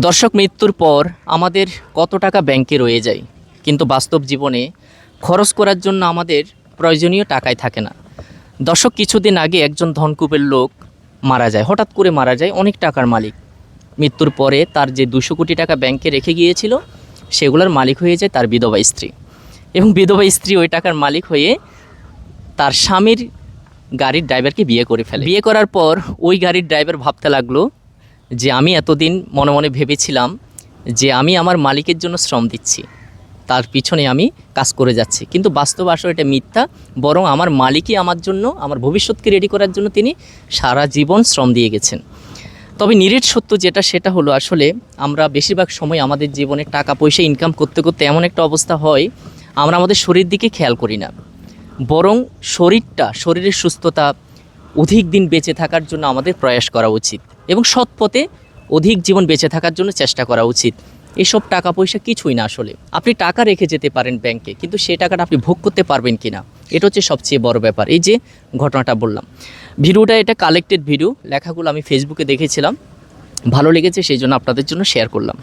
দর্শক, মৃত্যুর পর আমাদের কত টাকা ব্যাংকে রয়ে যায়, কিন্তু বাস্তব জীবনে খরচ করার জন্য আমাদের প্রয়োজনীয় টাকাই থাকে না। দর্শক, কিছুদিন আগে একজন ধনকুবের লোক মারা যায়, হঠাৎ করে মারা যায়, অনেক টাকার মালিক। মৃত্যুর পরে তার যে 200 কোটি টাকা ব্যাংকে রেখে গিয়েছিল সেগুলোর মালিক হয়ে যায় তার বিধবা স্ত্রী, এবং বিধবা স্ত্রী ওই টাকার মালিক হয়ে তার স্বামীর গাড়ির ড্রাইভারকে বিয়ে করে ফেলে। বিয়ে করার পর ওই গাড়ির ড্রাইভার ভাবতে লাগলো যে আমি এতদিন মনে মনে ভেবেছিলাম যে আমি আমার মালিকের জন্য শ্রম দিচ্ছি, তার পিছনে আমি কাজ করে যাচ্ছি, কিন্তু বাস্তব আসলে এটা মিথ্যা। বরং আমার মালিকই আমার জন্য, আমার ভবিষ্যৎকে রেডি করার জন্য তিনি সারা জীবন শ্রম দিয়ে গেছেন। তবে নিরেট সত্য যেটা, সেটা হলো আসলে আমরা বেশিরভাগ সময় আমাদের জীবনে টাকা পয়সা ইনকাম করতে করতে এমন একটা অবস্থা হয়, আমরা আমাদের শরীর দিকে খেয়াল করি না, বরং শরীরের সুস্থতা, অধিক দিন বেঁচে থাকার জন্য আমাদের প্রয়াস করা উচিত এবং সৎ পথে অধিক জীবন বেঁচে থাকার জন্য চেষ্টা করা উচিত। এসব টাকা পয়সা কিছুই না। আসলে আপনি টাকা রেখে যেতে পারেন ব্যাংকে, কিন্তু সেই টাকাটা আপনি ভোগ করতে পারবেন কি না, এটা হচ্ছে সবচেয়ে বড় ব্যাপার। এই যে ঘটনাটা বললাম, ভিডিওটা এটা কালেক্টেড ভিডিও, লেখাগুলো আমি ফেসবুকে দেখেছিলাম, ভালো লেগেছে, সেই জন্য আপনাদের জন্য শেয়ার করলাম।